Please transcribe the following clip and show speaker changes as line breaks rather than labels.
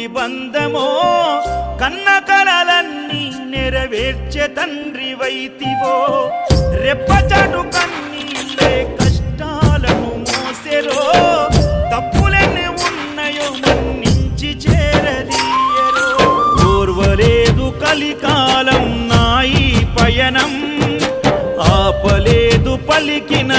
తల్లి బంధమో కన్న కలలన్నీ నెరవేర్చే తండ్రి వైతివో రెప్పచాటు కన్నీళ్ళే కష్టాలను మోసెరో తప్పులెన్ని ఉన్నాయో మన్నించి చేరదీయరో ఓర్వలేదు కలికాలం నాయి పయనం ఆపలేదు పలికిన